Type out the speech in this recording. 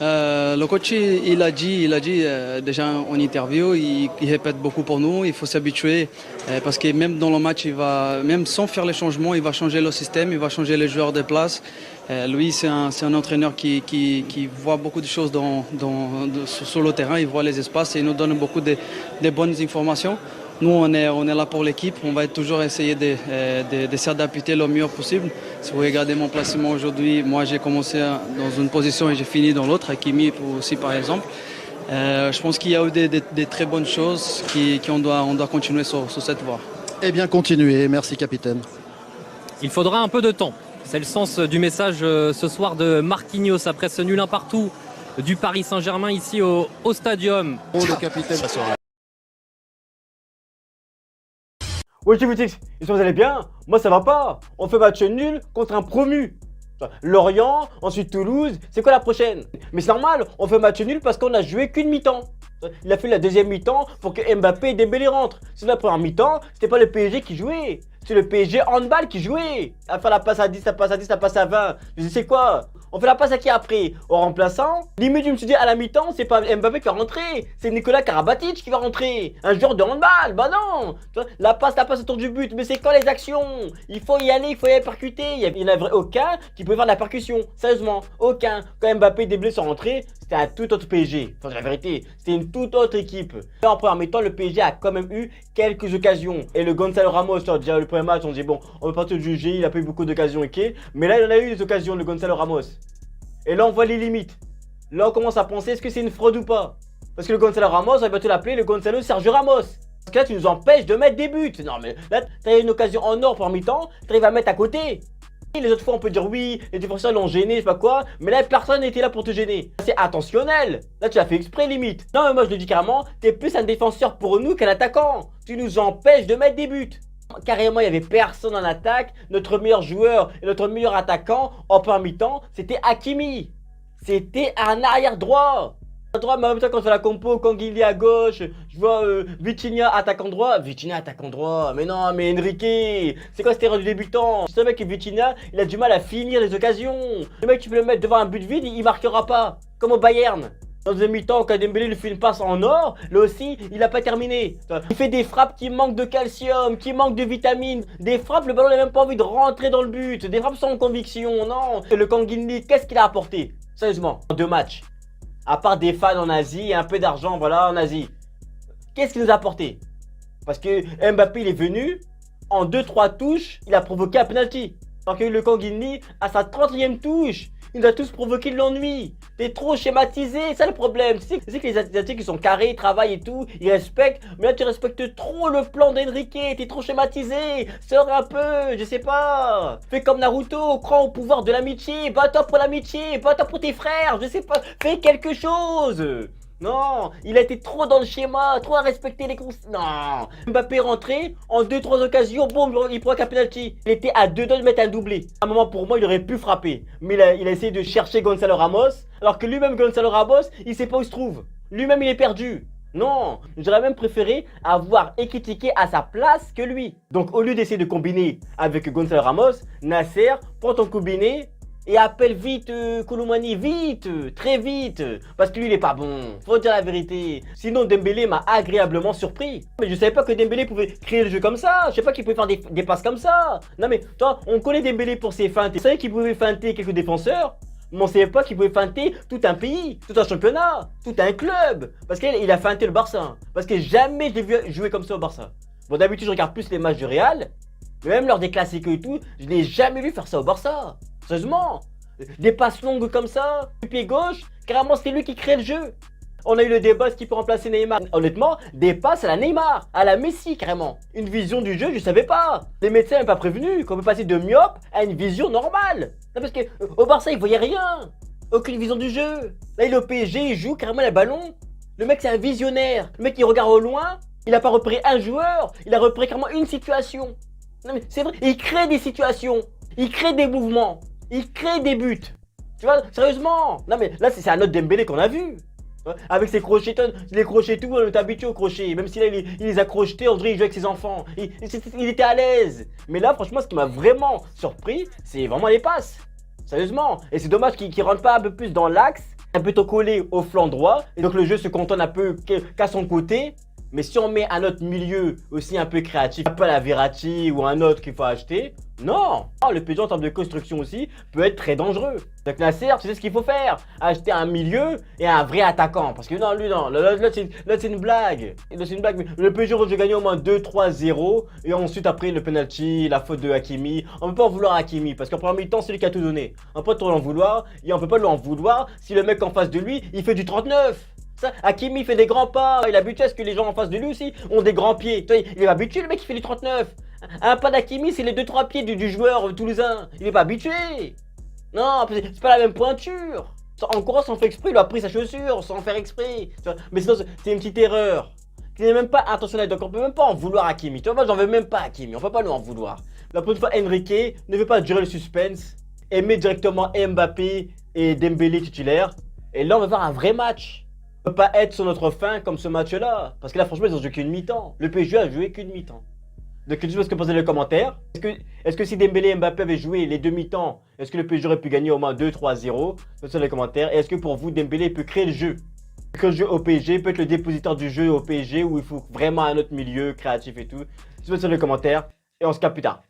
Le coach, il a dit déjà en interview, il répète beaucoup pour nous, il faut s'habituer parce que même dans le match, même sans faire les changements, il va changer le système, il va changer les joueurs de place. Lui, c'est un entraîneur qui voit beaucoup de choses sur le terrain, il voit les espaces et il nous donne beaucoup de bonnes informations. Nous, on est là pour l'équipe. On va toujours essayer de s'adapter le mieux possible. Si vous regardez mon placement aujourd'hui, moi, j'ai commencé dans une position et j'ai fini dans l'autre, avec Kimi aussi, par exemple. Je pense qu'il y a eu des très bonnes choses qu'on doit continuer sur cette voie. Eh bien, continuez. Merci, capitaine. Il faudra un peu de temps. C'est le sens du message ce soir de Marquinhos après ce nul un partout du Paris Saint-Germain ici au Stadium. Oh, le capitaine. Ouais, je vous dis, vous allez bien? Moi ça va pas. On fait match nul contre un promu. Lorient, ensuite Toulouse, c'est quoi la prochaine? Mais c'est normal, on fait match nul parce qu'on a joué qu'une mi-temps. Il a fait la deuxième mi-temps pour que Mbappé et Dembélé rentrent. C'est la première mi-temps, c'était pas le PSG qui jouait. C'est le PSG handball qui jouait. À faire la passe à 10, la passe à 10, la passe à 20. Je sais quoi? On fait la passe à qui après? Au remplaçant? Limite, je me suis dit à la mi-temps, c'est pas Mbappé qui va rentrer, c'est Nicolas Karabatic qui va rentrer. Un joueur de handball, bah non. La passe autour du but, mais c'est quand les actions? Il faut y aller, il faut y aller percuter. Il n'y en avait aucun qui pouvait faire de la percussion. Sérieusement, aucun. Quand Mbappé et Dembélé sont rentrés, c'était un tout autre PSG. Enfin, la vérité, c'était une toute autre équipe. En première mi-temps, le PSG a quand même eu quelques occasions. Et le Gonzalo Ramos, déjà le premier match, on dit bon, on ne peut pas te juger, il a pas eu beaucoup d'occasions, ok. Mais là, il en a eu des occasions, le Gonzalo Ramos. Et là, on voit les limites. Là, on commence à penser, est-ce que c'est une fraude ou pas? Parce que le Gonzalo Ramos, on va bientôt l'appeler le Gonzalo Sergio Ramos. Parce que là, tu nous empêches de mettre des buts. Non, mais là, tu as une occasion en or pour mi-temps, tu arrives à mettre à côté. Et les autres fois, on peut dire oui, les défenseurs l'ont gêné, je sais pas quoi. Mais là, personne n'était là pour te gêner. C'est intentionnel. Là, tu l'as fait exprès, limite. Non, mais moi, je le dis carrément, t'es plus un défenseur pour nous qu'un attaquant. Tu nous empêches de mettre des buts. Carrément, il n'y avait personne en attaque. Notre meilleur joueur et notre meilleur attaquant en première mi-temps, c'était Hakimi. C'était un arrière droit. À droite, mais en même temps, quand on fait la compo, Kangili à gauche, je vois Vitinha attaquant droit. Vitinha attaquant droit. Mais non, mais Enrique, c'est quoi cette erreur du débutant? Je savais que Vitinha, il a du mal à finir les occasions. Le mec, tu peux le mettre devant un but vide, il marquera pas. Comme au Bayern. Dans deuxième mi-temps, quand Dembélé lui fait une passe en or, là aussi, il n'a pas terminé. Il fait des frappes qui manquent de calcium, qui manquent de vitamines. Des frappes, le ballon n'a même pas envie de rentrer dans le but. Des frappes sans conviction, non. Et le Kangin, qu'est-ce qu'il a apporté? Sérieusement, en deux matchs. À part des fans en Asie et un peu d'argent, voilà, en Asie. Qu'est-ce qu'il nous a apporté? Parce que Mbappé, il est venu, en 2-3 touches, il a provoqué un penalty. Alors que le Kangin, à sa 30e touche, il nous a tous provoqué de l'ennui. T'es trop schématisé, c'est ça le problème. Tu sais que les Asiatiques ils sont carrés, ils travaillent et tout, ils respectent. Mais là tu respectes trop le plan d'Enrique, t'es trop schématisé. Sors un peu, je sais pas. Fais comme Naruto, crois au pouvoir de l'amitié, bats-toi pour l'amitié, bats-toi pour tes frères, je sais pas. Fais quelque chose. Non, il a été trop dans le schéma, trop à respecter les consignes. Non, Mbappé est rentré, en 2-3 occasions, boum, il provoque un penalty. Il était à 2 doigts de mettre un doublé. À un moment, pour moi, il aurait pu frapper. Mais il a essayé de chercher Gonzalo Ramos, alors que lui-même, Gonzalo Ramos, il sait pas où il se trouve. Lui-même, il est perdu. Non, j'aurais même préféré avoir Ekitike à sa place que lui. Donc, au lieu d'essayer de combiner avec Gonzalo Ramos, Nasser, prends ton combiné. Et appelle vite Koulibaly, vite, très vite, parce que lui il est pas bon, faut dire la vérité. Sinon Dembélé m'a agréablement surpris. Mais je savais pas que Dembélé pouvait créer le jeu comme ça, je sais pas qu'il pouvait faire des passes comme ça. Non mais toi, on connaît Dembélé pour ses feintes, tu savais qu'il pouvait feinter quelques défenseurs, mais on savait pas qu'il pouvait feinter tout un pays, tout un championnat, tout un club. Parce qu'il a feinté le Barça, parce que jamais je l'ai vu jouer comme ça au Barça. Bon d'habitude je regarde plus les matchs du Real, mais même lors des classiques et tout, je l'ai jamais vu faire ça au Barça. Sérieusement, des passes longues comme ça, du pied gauche, carrément c'est lui qui crée le jeu. On a eu le débat, est-ce qu'il peut remplacer Neymar? Honnêtement, des passes à la Neymar, à la Messi carrément. Une vision du jeu, je savais pas. Les médecins n'avaient pas prévenu qu'on peut passer de myope à une vision normale. Non, parce que au Barça, il voyait rien. Aucune vision du jeu. Là, il est au PSG, il joue carrément le ballon. Le mec, c'est un visionnaire. Le mec, il regarde au loin, il n'a pas repéré un joueur, il a repéré carrément une situation. Non, mais c'est vrai, il crée des situations, il crée des mouvements. Il crée des buts. Tu vois, sérieusement. Non mais là c'est un autre Dembélé qu'on a vu. Avec ses crochets, les crochets tout, on est habitué aux crochets. Même si là il les a crochetés, on dirait qu'il joue avec ses enfants. Il était à l'aise. Mais là franchement ce qui m'a vraiment surpris, c'est vraiment les passes. Sérieusement. Et c'est dommage qu'il rentre pas un peu plus dans l'axe un peu trop collé au flanc droit. Et donc le jeu se cantonne un peu qu'à son côté. Mais si on met un autre milieu aussi un peu créatif, pas la Verratti ou un autre qu'il faut acheter, non. Le PSG en termes de construction aussi peut être très dangereux. Donc Nasser, tu sais ce qu'il faut faire, acheter un milieu et un vrai attaquant. Parce que non, lui non, là c'est une blague. Là c'est une blague. Le PSG aurait dû gagner au moins 2-3-0 et ensuite après le penalty, la faute de Hakimi. On peut pas en vouloir à Hakimi parce qu'en premier mi-temps c'est lui qui a tout donné. On peut pas trop l'en vouloir et on peut pas lui en vouloir si le mec en face de lui il fait du 39. Ça, Hakimi fait des grands pas, il est habitué à ce que les gens en face de lui aussi ont des grands pieds. Toi, il est habitué, le mec qui fait du 39. Un pas d'Hakimi, c'est les 2-3 pieds du joueur toulousain. Il est pas habitué. Non, c'est pas la même pointure. En courant sans faire exprès, il a pris sa chaussure sans faire exprès. Mais sinon, c'est une petite erreur. Qui n'est même pas intentionnelle, donc on peut même pas en vouloir à Hakimi. Tu vois, moi j'en veux même pas à Hakimi, on peut pas lui en vouloir. La prochaine fois, Enrique ne veut pas durer le suspense et met directement Mbappé et Dembélé titulaires. Et là, on va voir un vrai match. On ne peut pas être sur notre fin comme ce match-là. Parce que là, franchement, ils ont joué qu'une mi-temps. Le PSG a joué qu'une mi-temps. Donc, je sais pas ce que vous pensez dans les commentaires. Est-ce que si Dembélé et Mbappé avaient joué les deux mi-temps, est-ce que le PSG aurait pu gagner au moins 2-3-0? Faites ça dans les commentaires. Et est-ce que pour vous, Dembélé peut créer le jeu? Créer le jeu au PSG, peut être le dépositeur du jeu au PSG où il faut vraiment un autre milieu créatif et tout. Faites ça dans les commentaires. Et on se capte plus tard.